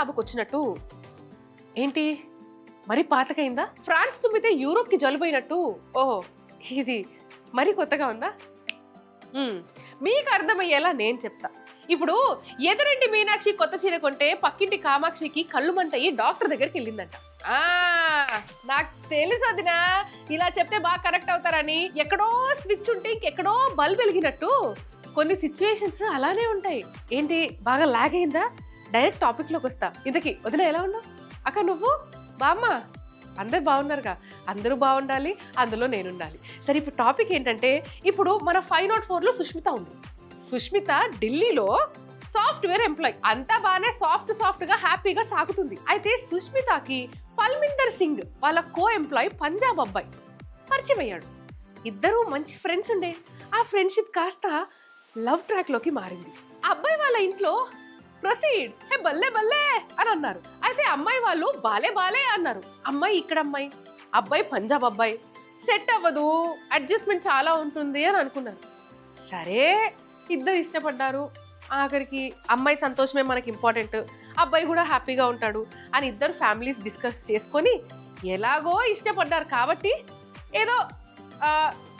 సాబుకు వచ్చినట్టు ఏంటి మరి పాతకైందా? ఫ్రాన్స్ తుమ్మితే యూరోప్కి జలుబైనట్టు ఓహో ఇది మరి కొత్తగా ఉందా? మీకు అర్థమయ్యేలా నేను చెప్తా. ఇప్పుడు ఎదురింటి మీనాక్షి కొత్త చీర కొంటే పక్కింటి కామాక్షికి కళ్ళు మంటయి డాక్టర్ దగ్గరికి వెళ్ళిందంట. నాకు తెలుసు వదినా, ఇలా చెప్తే బాగా కరెక్ట్ అవుతారని. ఎక్కడో స్విచ్ ఉంటే ఇంకెక్కడో బల్బ్ వెలిగినట్టు కొన్ని సిచ్యువేషన్స్ అలానే ఉంటాయి. ఏంటి బాగా లాగ్ అయిందా? డైరెక్ట్ టాపిక్ లోకి వస్తా. ఇంతకీ వదిన ఎలా ఉన్నావు? అక్క నువ్వు బామ్మ అందరు బాగున్నారుగా? అందరూ బాగుండాలి, అందులో నేనుండాలి. సరే ఇప్పుడు టాపిక్ ఏంటంటే, ఇప్పుడు మన 504లో సుష్మిత ఉంది. సుష్మిత ఢిల్లీలో సాఫ్ట్వేర్ ఎంప్లాయ్. అంతా బాగానే సాఫ్ట్గా హ్యాపీగా సాగుతుంది. అయితే సుష్మితకి పల్మిందర్ సింగ్ వాళ్ళ కో ఎంప్లాయ్ పంజాబ్ అబ్బాయి పరిచయం అయ్యాడు. ఇద్దరూ మంచి ఫ్రెండ్స్ ఉండే. ఆ ఫ్రెండ్షిప్ కాస్త లవ్ ట్రాక్ లోకి మారింది. అబ్బాయి వాళ్ళ ఇంట్లో ప్రొసీడ్ హే బల్లే బల్లే అని అన్నారు. అయితే అమ్మాయి వాళ్ళు బాలే బాలే అన్నారు. అమ్మాయి ఇక్కడ అమ్మాయి, అబ్బాయి పంజాబ్ అబ్బాయి, సెట్ అవ్వదు, అడ్జస్ట్మెంట్ చాలా ఉంటుంది అని అనుకున్నారు. సరే ఇద్దరు ఇష్టపడ్డారు. ఆఖరికి అమ్మాయి సంతోషమే మనకి ఇంపార్టెంట్, అబ్బాయి కూడా హ్యాపీగా ఉంటాడు అని ఇద్దరు ఫ్యామిలీస్ డిస్కస్ చేసుకొని ఎలాగో ఇష్టపడ్డారు కాబట్టి ఏదో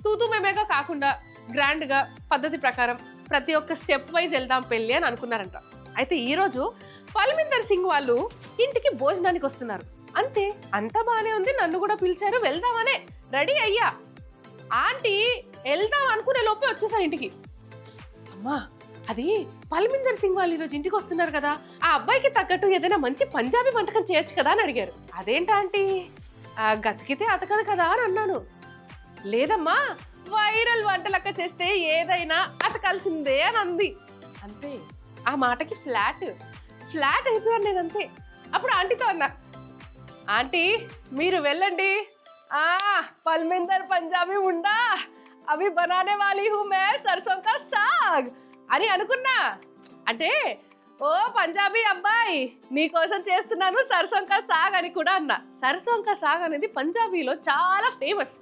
తూతూ మేమేగా కాకుండా గ్రాండ్గా పద్ధతి ప్రకారం ప్రతి ఒక్క స్టెప్ వైజ్ వెళ్దాం పెళ్ళి అని అనుకున్నారంట. అయితే ఈరోజు పల్మిందర్ సింగ్ వాళ్ళు ఇంటికి భోజనానికి వస్తున్నారు. అంతే అంతా బాగానే ఉంది, నన్ను కూడా పిలిచారు, వెళ్దామనే రెడీ అయ్యా. ఆంటీ వెళ్దాం అనుకునే లోపే వచ్చేసాను ఇంటికి. అమ్మా అది పల్మిందర్ సింగ్ వాళ్ళు ఈరోజు ఇంటికి వస్తున్నారు కదా, ఆ అబ్బాయికి తగ్గట్టు ఏదైనా మంచి పంజాబీ వంటకం చేయొచ్చు కదా అని అడిగారు. అదేంటంటీ గతికితే అతకదు కదా అని అన్నాను. లేదమ్మా వైరల్ వంటలక్క చేస్తే ఏదైనా అతకాల్సిందే అని అంది. అంతే ఆ మాటకి ఫ్లాట్ అయిపోయాను నేను. అంతే అప్పుడు ఆంటీతో అన్నా, ఆంటీ మీరు వెళ్ళండి, పల్మిందర్ పంజాబీ ఉండా అవి బనానే వాలీ హూ మే సర్సోం కా సాగ్ అని అనుకున్నా. అంటే ఓ పంజాబీ అబ్బాయి నీకోసం చేస్తున్నాను సర్సోం కా సాగ్ అని కూడా అన్నా. సర్సోం కా సాగ్ అనేది పంజాబీలో చాలా ఫేమస్.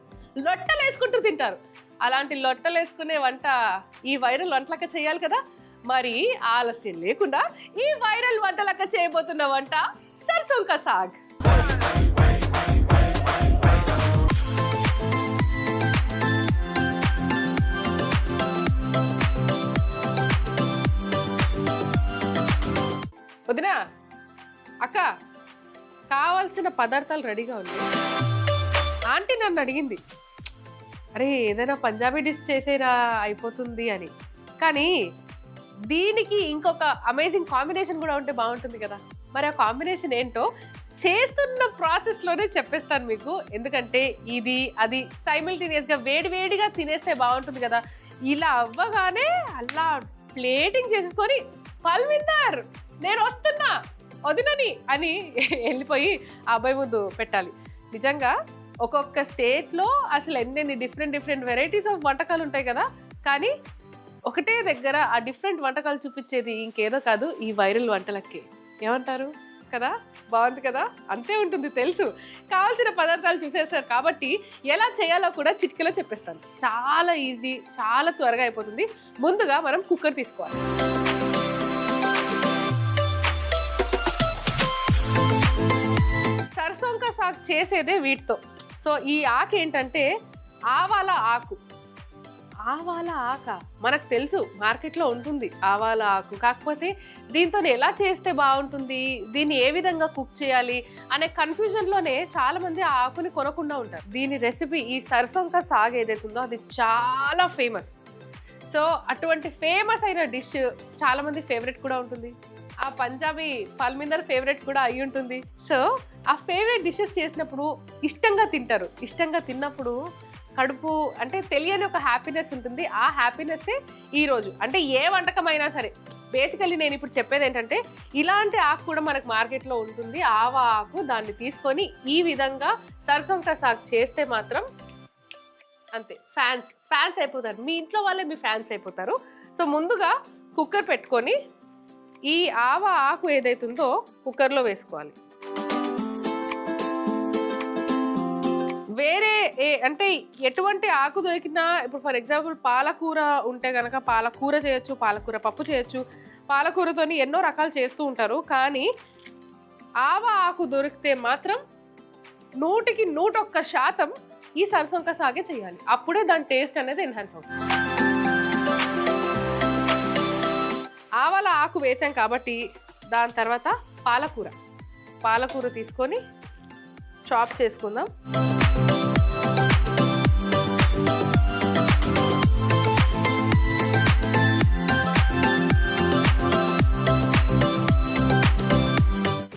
లొట్టలు వేసుకుంటూ తింటారు. అలాంటి లొట్టలు వేసుకునే వంట ఈ వైరల్ వంటలక్క చేయాలి కదా. మరి ఆలస్యం లేకుండా ఈ వైరల్ వంటలక్క చేయబోతున్న వంట సర్సోం కా సాగ్. వదినా అక్క కావాల్సిన పదార్థాలు రెడీగా ఉన్నాయి. ఆంటీ నన్ను అడిగింది, అరే ఏదైనా పంజాబీ డిష్ చేసేరా అయిపోతుంది అని. కానీ దీనికి ఇంకొక అమేజింగ్ కాంబినేషన్ కూడా ఉంటే బాగుంటుంది కదా. మరి ఆ కాంబినేషన్ ఏంటో చేస్తున్న ప్రాసెస్లోనే చెప్పేస్తాను మీకు. ఎందుకంటే ఇది అది సైమిల్టేనియస్గా వేడిగా తినేస్తే బాగుంటుంది కదా. ఇలా అవ్వగానే అలా ప్లేటింగ్ చేసుకొని పల్మిందర్ నేను వస్తున్నా వదినని అని వెళ్ళిపోయి ఆ అబ్బాయి ముందు పెట్టాలి. నిజంగా ఒక్కొక్క స్టేట్లో అసలు ఎన్నెన్ని డిఫరెంట్ వెరైటీస్ ఆఫ్ వంటకాలు ఉంటాయి కదా. కానీ ఒకటే దగ్గర ఆ డిఫరెంట్ వంటకాలు చూపించేది ఇంకేదో కాదు, ఈ వైరల్ వంటలకే. ఏమంటారు కదా? బాగుంది కదా? అంతే ఉంటుంది తెలుసు. కావాల్సిన పదార్థాలు చూసేసారు కాబట్టి ఎలా చేయాలో కూడా చిటికెలో చెప్పేస్తాను. చాలా ఈజీ, చాలా త్వరగా అయిపోతుంది. ముందుగా మనం కుక్కర్ తీసుకోవాలి. సర్సోం కా సాగ్ చేసేదే వీటితో. సో ఈ ఆకు ఏంటంటే ఆవాల ఆకు. ఆవాల ఆక మనకు తెలుసు, మార్కెట్లో ఉంటుంది ఆవాల ఆకు. కాకపోతే దీంతో ఎలా చేస్తే బాగుంటుంది, దీన్ని ఏ విధంగా కుక్ చేయాలి అనే కన్ఫ్యూజన్లోనే చాలా మంది ఆ ఆకుని కొనకుండా ఉంటారు. దీని రెసిపీ ఈ సర్సోం కా సాగ్ ఏదైతే ఉందో అది చాలా ఫేమస్. సో అటువంటి ఫేమస్ అయిన డిష్ చాలా మంది ఫేవరెట్ కూడా ఉంటుంది. ఆ పంజాబీ పల్మిందర్ ఫేవరెట్ కూడా అయి ఉంటుంది. సో ఆ ఫేవరెట్ డిషెస్ చేసినప్పుడు ఇష్టంగా తింటారు. ఇష్టంగా తిన్నప్పుడు కడుపు అంటే తెలియని ఒక హ్యాపీనెస్ ఉంటుంది. ఆ హ్యాపీనెస్సే ఈరోజు అంటే ఏ వంటకమైనా సరే. బేసికల్లీ నేను ఇప్పుడు చెప్పేది ఏంటంటే ఇలాంటి ఆకు కూడా మనకు మార్కెట్లో ఉంటుంది, ఆవా ఆకు. దాన్ని తీసుకొని ఈ విధంగా సర్సోం కా సాగ్ చేస్తే మాత్రం అంతే ఫ్యాన్స్ అయిపోతారు. మీ ఇంట్లో వాళ్ళే మీ ఫ్యాన్స్ అయిపోతారు. సో ముందుగా కుక్కర్ పెట్టుకొని ఈ ఆవా ఆకు ఏదైతుందో కుక్కర్లో వేసుకోవాలి. వేరే అంటే ఎటువంటి ఆకు దొరికినా, ఇప్పుడు ఫర్ ఎగ్జాంపుల్ పాలకూర ఉంటే కనుక పాలకూర చేయొచ్చు, పాలకూర పప్పు చేయొచ్చు. పాలకూరతోని ఎన్నో రకాలు చేస్తూ ఉంటారు. కానీ ఆవా ఆకు దొరికితే మాత్రం 100కి 101% ఈ సర్సోం కా సాగే చేయాలి. అప్పుడే దాని టేస్ట్ అనేది ఎన్హాన్స్ అవుతుంది. ఆవాల ఆకు వేసాం కాబట్టి దాని తర్వాత పాలకూర తీసుకొని చాప్ చేసుకుందాం.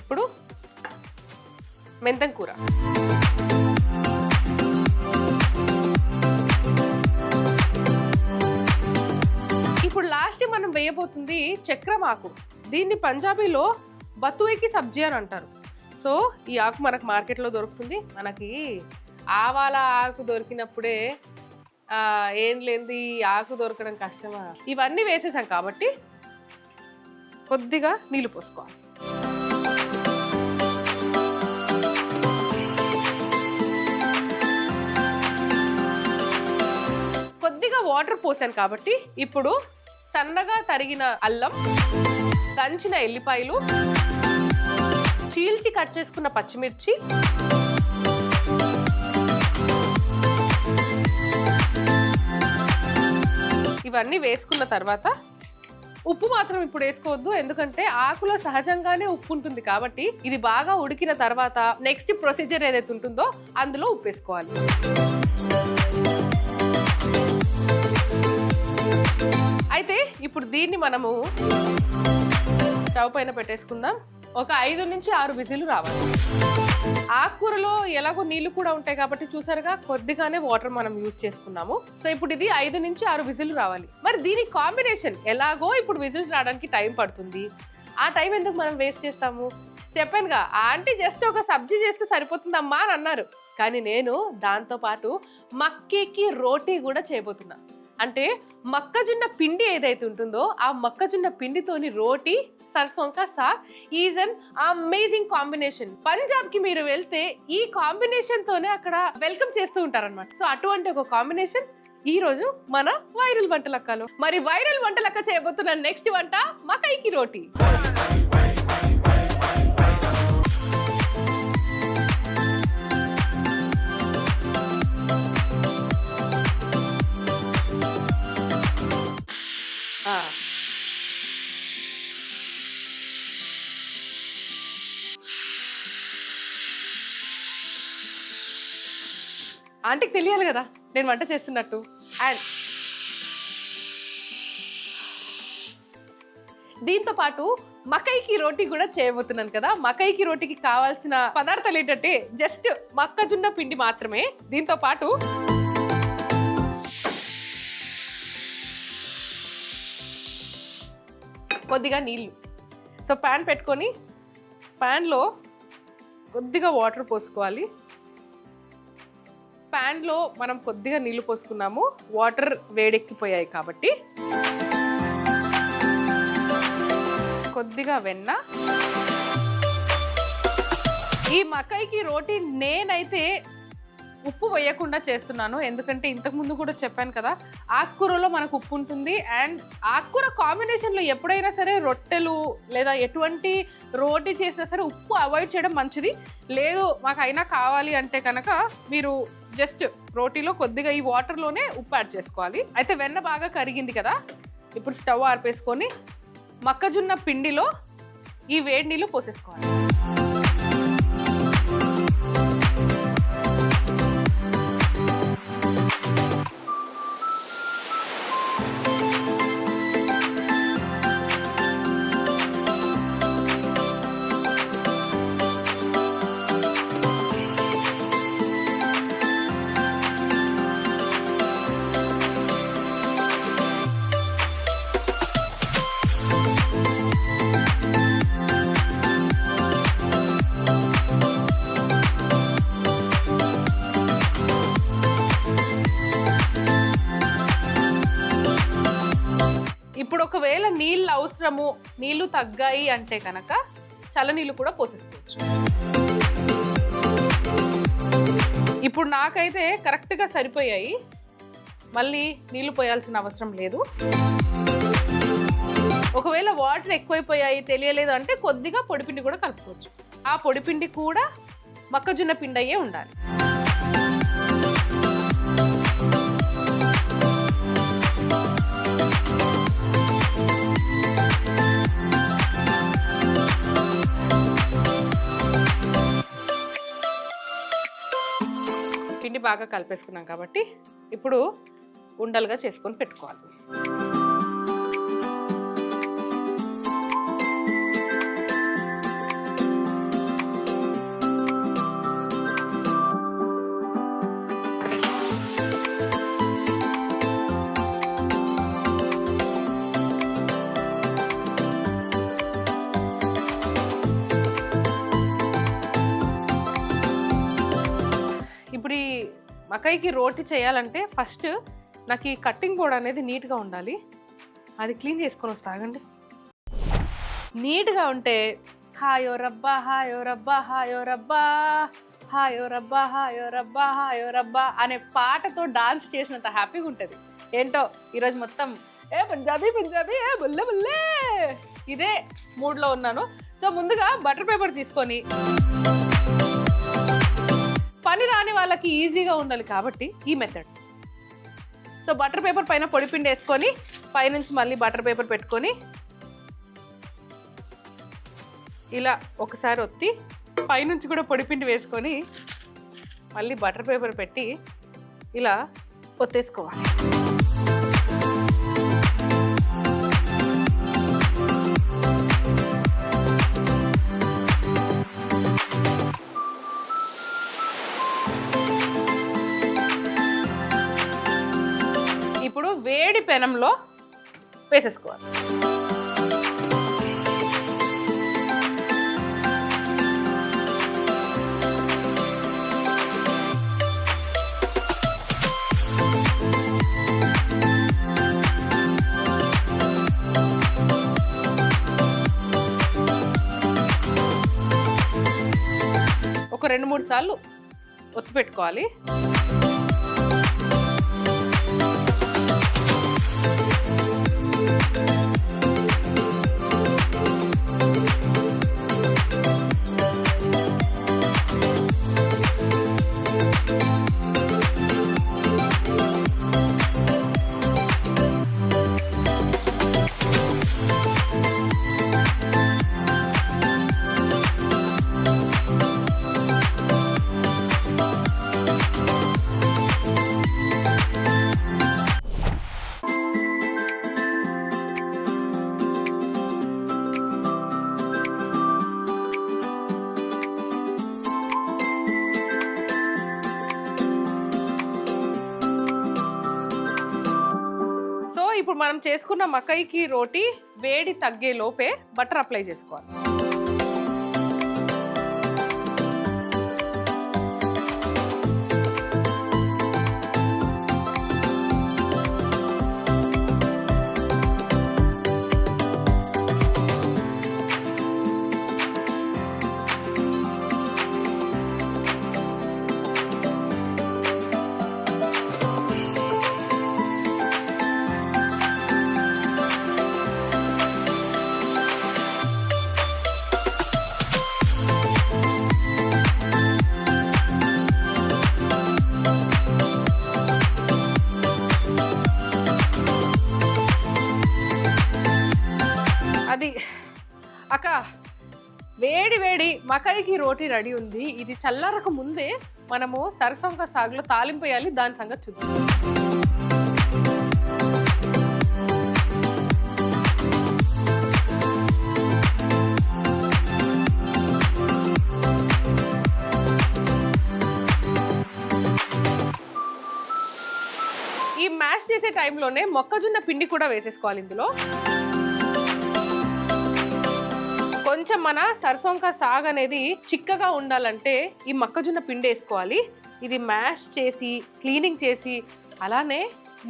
ఇప్పుడు మెంతం కూర, ఇప్పుడు లాస్ట్ మనం వేయబోతుంది చక్రం ఆకు. దీన్ని పంజాబీలో బతువేకి సబ్జీ అని అంటారు. సో ఈ ఆకు మనకు మార్కెట్లో దొరుకుతుంది. మనకి ఆవాల ఆకు దొరికినప్పుడే ఏం లేనిది ఈ ఆకు దొరకడం కష్టమా. ఇవన్నీ వేసేసాం కాబట్టి కొద్దిగా నీళ్ళు పోసుకోవాలి. కొద్దిగా వాటర్ పోసాను కాబట్టి ఇప్పుడు సన్నగా తరిగిన అల్లం, దంచిన ఎల్లిపాయలు, చీల్చి కట్ చేసుకున్న పచ్చిమిర్చి, ఇవన్నీ వేసుకున్న తర్వాత ఉప్పు మాత్రం ఇప్పుడు వేసుకోవద్దు, ఎందుకంటే ఆకులో సహజంగానే ఉప్పు ఉంటుంది కాబట్టి ఇది బాగా ఉడికిన తర్వాత నెక్స్ట్ ప్రొసీజర్ ఏదైతే ఉంటుందో అందులో ఉప్పు వేసుకోవాలి. అయితే ఇప్పుడు దీన్ని మనము స్టవ్ పైన పెట్టేసుకుందాం. ఒక 5 నుంచి 6 విజిల్లు రావాలి. ఆకుకూరలో ఎలాగో నీళ్లు కూడా ఉంటాయి కాబట్టి చూసారుగా కొద్దిగానే వాటర్ మనం యూజ్ చేసుకున్నాము. సో ఇప్పుడు ఇది 5 నుంచి 6 విజిల్లు రావాలి. మరి దీని కాంబినేషన్ ఎలాగో ఇప్పుడు విజిల్స్ రావడానికి టైం పడుతుంది. ఆ టైం ఎందుకు మనం వేస్ట్ చేస్తాము? చెప్పానుగా, ఆంటీ జస్ట్ ఒక సబ్జీ చేస్తే సరిపోతుందమ్మా అని అన్నారు. కానీ నేను దాంతో పాటు మక్కేకి రోటీ కూడా చేయబోతున్నా. అంటే మొక్కజొన్న పిండి ఏదైతే ఉంటుందో ఆ మొక్కజొన్న పిండితోని roti sarson ka saag is an amazing combination. Punjab కి మీరు వెళ్తే ఈ కాంబినేషన్ తోనే అక్కడ వెల్కమ్ చేస్తూ ఉంటారన్నమాట. సో అటువంటి ఒక కాంబినేషన్ ఈ రోజు మన వైరల్ వంటలక్కలో. మరి వైరల్ వంటలక్క చేయబోతున్న నెక్స్ట్ వంట మకైకి రోటీ. ఆంటీకి తెలియాలి కదా నేను వంట చేస్తున్నట్టు. అండ్ దీంతో పాటు మకైకి రోటీ కూడా చేయబోతున్నాను కదా. మకైకి రోటీకి కావాల్సిన పదార్థాలు ఏంటంటే జస్ట్ మొక్కజొన్న పిండి మాత్రమే. దీంతో పాటు కొద్దిగా నీళ్ళు. సో ప్యాన్ పెట్టుకొని ప్యాన్లో కొద్దిగా వాటర్ పోసుకోవాలి. ప్యాన్లో మనం కొద్దిగా నీళ్లు పోసుకున్నాము, వాటర్ వేడెక్కిపోయాయి కాబట్టి కొద్దిగా వెన్న. ఈ మకైకి రోటీ నేనైతే ఉప్పు వేయకుండా చేస్తున్నాను, ఎందుకంటే ఇంతకు ముందు కూడా చెప్పాను కదా ఆకుకూరలో మనకు ఉప్పు ఉంటుంది. అండ్ ఆకుకూర కాంబినేషన్లో ఎప్పుడైనా సరే రొట్టెలు లేదా ఎటువంటి రోటీ చేసినా సరే ఉప్పు అవాయిడ్ చేయడం మంచిది. లేదు మాకైనా కావాలి అంటే కనుక మీరు జస్ట్ రోటీలో కొద్దిగా ఈ వాటర్లోనే ఉప్పు యాడ్ చేసుకోవాలి. అయితే వెన్న బాగా కరిగింది కదా, ఇప్పుడు స్టవ్ ఆర్పేసుకొని మొక్కజొన్న పిండిలో ఈ వేడి నీళ్ళు పోసేసుకోవాలి. ఇప్పుడు ఒకవేళ నీళ్ళు అవసరము, నీళ్లు తగ్గాయి అంటే కనుక చల్లనీళ్ళు కూడా పోసేసుకోవచ్చు. ఇప్పుడు నాకైతే కరెక్ట్గా సరిపోయాయి, మళ్ళీ నీళ్లు పోయాల్సిన అవసరం లేదు. ఒకవేళ వాటర్ ఎక్కువైపోయాయి తెలియలేదు అంటే కొద్దిగా పొడిపిండి కూడా కలుపుకోవచ్చు. ఆ పొడిపిండి కూడా మొక్కజొన్న పిండి అయ్యే ఉండాలి. పిండి బాగా కలిపేసుకున్నాం కాబట్టి ఇప్పుడు ఉండలుగా చేసుకొని పెట్టుకోవాలి. ఇప్పుడు ఈ మకైకి రోటీ చేయాలంటే ఫస్ట్ నాకు ఈ కట్టింగ్ బోర్డ్ అనేది నీట్గా ఉండాలి. అది క్లీన్ చేసుకొని వస్తా ఆగండి. నీట్గా ఉంటే హాయో రబ్బా హాయో రబ్బా హాయో రబ్బా హాయో రబ్బా హాయో రబ్బా హాయో రబ్బా అనే పాటతో డాన్స్ చేసినంత హ్యాపీగా ఉంటుంది. ఏంటో ఈరోజు మొత్తం పంజాబీ పంజాబీ బుల్లె బుల్లే ఇదే మూడ్లో ఉన్నాను. సో ముందుగా బటర్ పేపర్ తీసుకొని, పని రాని వాళ్ళకి ఈజీగా ఉండాలి కాబట్టి ఈ మెథడ్. సో బటర్ పేపర్ పైన పొడిపిండి వేసుకొని పైనుంచి మళ్ళీ బటర్ పేపర్ పెట్టుకొని ఇలా ఒకసారి ఒత్తి పైనుంచి కూడా పొడిపిండి వేసుకొని మళ్ళీ బటర్ పేపర్ పెట్టి ఇలా ఒత్తేసుకోవాలి. ఇప్పుడు వేడి పెనంలో వేసేసుకోవాలి. ఒక 2-3 సార్లు ఒత్తి పెట్టుకోవాలి. ఇప్పుడు మనం చేసుకున్న మకైకి రోటీ వేడి తగ్గే లోపే బటర్ అప్లై చేసుకోవాలి. అది అక్క వేడి వేడి మకైకి రోటీ రెడీ ఉంది. ఇది చల్లారక ముందే మనము సరసంగా సాగులో తాలింపు వేయాలి. దాని సంగతి చూద్దాం. ఈ మ్యాష్ చేసే టైంలోనే మొక్కజొన్న పిండి కూడా వేసేసుకోవాలి. ఇందులో కొంచెం మన సరసంకా సాగ్ అనేది చిక్కగా ఉండాలంటే ఈ మొక్కజొన్న పిండి వేసుకోవాలి. ఇది మ్యాష్ చేసి క్లీనింగ్ చేసి అలానే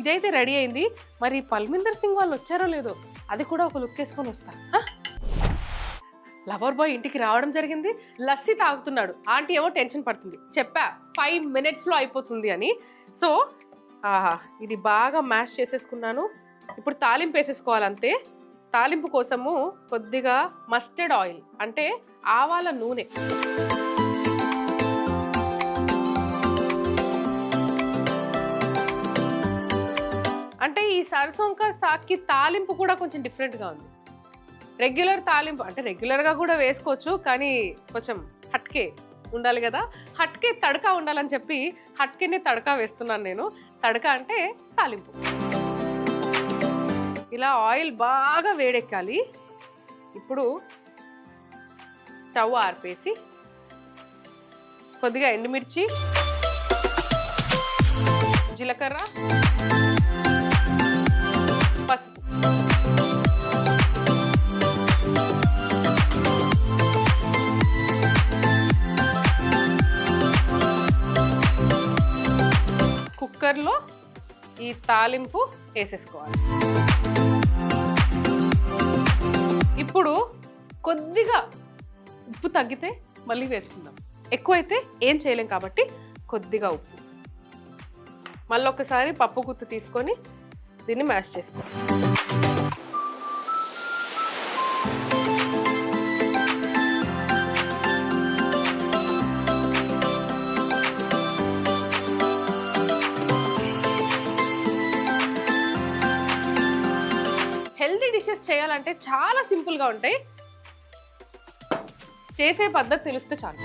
ఇదైతే రెడీ అయింది. మరి పల్మిందర్ సింగ్ వాళ్ళు వచ్చారో లేదో అది కూడా ఒక లుక్ వేసుకొని వస్తా. లవర్ బాయ్ ఇంటికి రావడం జరిగింది. లస్సీ తాగుతున్నాడు. ఆంటీ ఏమో టెన్షన్ పడుతుంది. చెప్పా 5 minutesలో అయిపోతుంది అని. సో ఇది బాగా మ్యాష్ చేసేసుకున్నాను. ఇప్పుడు తాలింపు వేసేసుకోవాలి అంతే. తాలింపు కోసము కొద్దిగా మస్టర్డ్ ఆయిల్ అంటే ఆవాల నూనె, అంటే ఈ సర్సోం కా సాగ్కి తాలింపు కూడా కొంచెం డిఫరెంట్గా ఉంది. రెగ్యులర్ తాలింపు అంటే రెగ్యులర్గా కూడా వేసుకోవచ్చు, కానీ కొంచెం హట్కే ఉండాలి కదా, హట్కే తడకా ఉండాలని చెప్పి హట్కేనే తడకా వేస్తున్నాను నేను. తడకా అంటే తాలింపు. ఇలా ఆయిల్ బాగా వేడెక్కాలి. ఇప్పుడు స్టవ్ ఆర్పేసి కొద్దిగా ఎండుమిర్చి, జీలకర్ర, పసుపు, కుక్కర్లో ఈ తాలింపు వేసేసుకోవాలి. ఇప్పుడు కొద్దిగా ఉప్పు తగ్గితే మళ్ళీ వేసుకుందాం, ఎక్కువైతే ఏం చేయలేం కాబట్టి కొద్దిగా ఉప్పు. మళ్ళీ ఒకసారి పప్పు గుత్తి తీసుకొని దీన్ని మ్యాష్ చేసుకోవాలి. హెల్దీ డిషెస్ చేయాలంటే చాలా సింపుల్గా ఉంటాయి, చేసే పద్ధతి తెలిస్తే చాలు.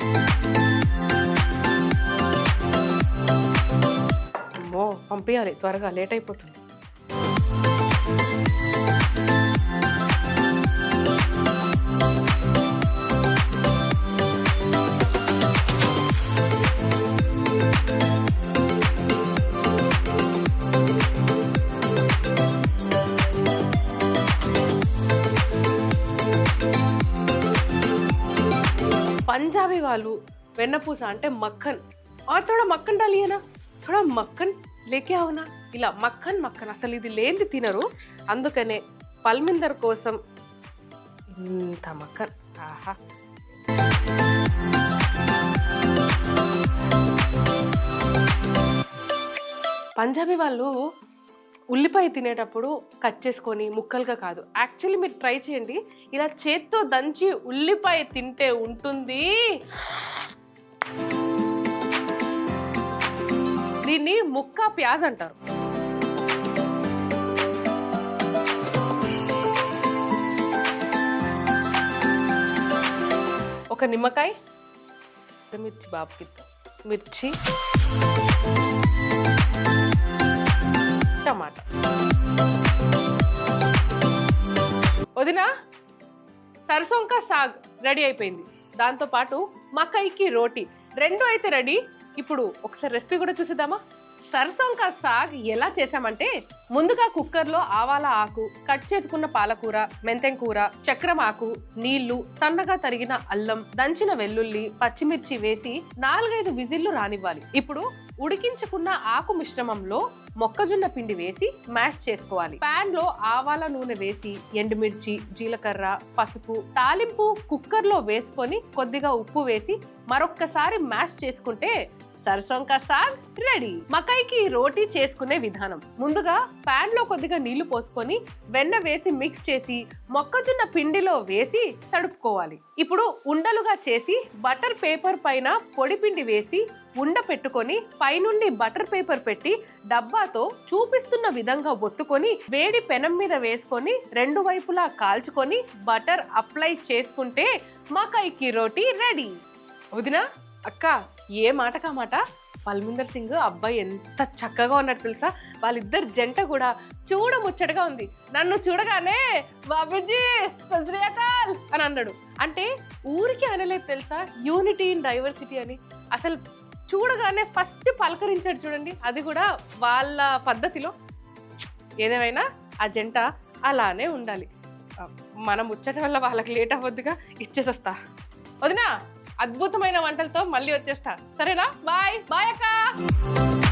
అమ్మో పంపించాలి త్వరగా, లేట్ అయిపోతుంది. पंजाबी वालू వెన్నపూస అంటే మక్కన్, और थोड़ा मक्खन डालिए ना, थोड़ा मक्खन लेके आओ ना. ఇలా మక్కన్ మక్కన్ అసలు ఇది లేనిది తినరు, అందుకనే పల్మిందర్ కోసం ఇంత మక్కన్. ఆహా, పంజాబీ వాళ్ళు ఉల్లిపాయ తినేటప్పుడు కట్ చేసుకొని ముక్కలుగా కాదు, యాక్చువల్లీ మీరు ట్రై చేయండి, ఇలా చేత్తో దంచి ఉల్లిపాయ తింటే ఉంటుంది. దీన్ని ముక్క ప్యాజ్ అంటారు. ఒక నిమ్మకాయ, మిర్చి బాబుకి, మిర్చి, టమాటా. వదినా, సర్సోం కా సాగ్ రెడీ అయిపోయింది. దాంతో పాటు మకైకి రోటీ రెండు అయితే రెడీ. ఇప్పుడు ఒకసారి రెసిపీ కూడా చూసేద్దామా. సర్సోం కా సాగ్ ఎలా చేసామంటే, ముందుగా కుక్కర్లో ఆవాల ఆకు, కట్ చేసుకున్న పాలకూర, మెంతెం కూర, చక్రం ఆకు, నీళ్లు, సన్నగా తరిగిన అల్లం, దంచిన వెల్లుల్లి, పచ్చిమిర్చి వేసి 4-5 విజిల్లు రానివ్వాలి. ఇప్పుడు ఉడికించుకున్న ఆకు మిశ్రమంలో మొక్కజొన్న పిండి వేసి మ్యాష్ చేసుకోవాలి. పాన్ లో ఆవాల నూనె వేసి ఎండుమిర్చి, జీలకర్ర, పసుపు, తాలింపు కుక్కర్లో వేసుకొని కొద్దిగా ఉప్పు వేసి మరొక్కసారి మ్యాష్ చేసుకుంటే సర్సోం కా సాగ్ రెడీ. మకైకి రోటీ చేసుకునే విధానం, ముందుగా పాన్ లో కొద్దిగా నీళ్లు పోసుకొని వెన్న వేసి మిక్స్ చేసి మొక్కజొన్న పిండిలో వేసి తడుపుకోవాలి. ఇప్పుడు ఉండలుగా చేసి బటర్ పేపర్ పైన పొడి పిండి వేసి ఉండ పెట్టుకొని పైనుండి బటర్ పేపర్ పెట్టి డబ్బాతో చూపిస్తున్న విధంగా ఒత్తుకొని వేడి పెనం మీద వేసుకొని రెండు వైపులా కాల్చుకొని బటర్ అప్లై చేసుకుంటే మకైకి రోటీ రెడీ. వదినా, అక్క, ఏ మాటకా మాట పల్మిందర్ సింగ్ అబ్బాయి ఎంత చక్కగా ఉన్నట్టు తెలుసా. వాళ్ళిద్దరు జంట కూడా చూడముచ్చటగా ఉంది. నన్ను చూడగానే బాబుజీ సత్ శ్రీ అకాల్ అని అన్నాడు. అంటే ఊరికి అనలేదు తెలుసా, యూనిటీ ఇన్ డైవర్సిటీ అని. అసలు చూడగానే ఫస్ట్ పలకరించాడు చూడండి, అది కూడా వాళ్ళ పద్ధతిలో. ఏదేమైనా ఆ జంట అలానే ఉండాలి. మనం ముచ్చట వల్ల వాళ్ళకి లేట్ అవ్వద్దుగా, ఇచ్చేసొస్తా. వదినా, అద్భుతమైన వంటలతో మళ్ళీ వచ్చేస్తా, సరేనా? బాయ్ బాయ్ అక్క.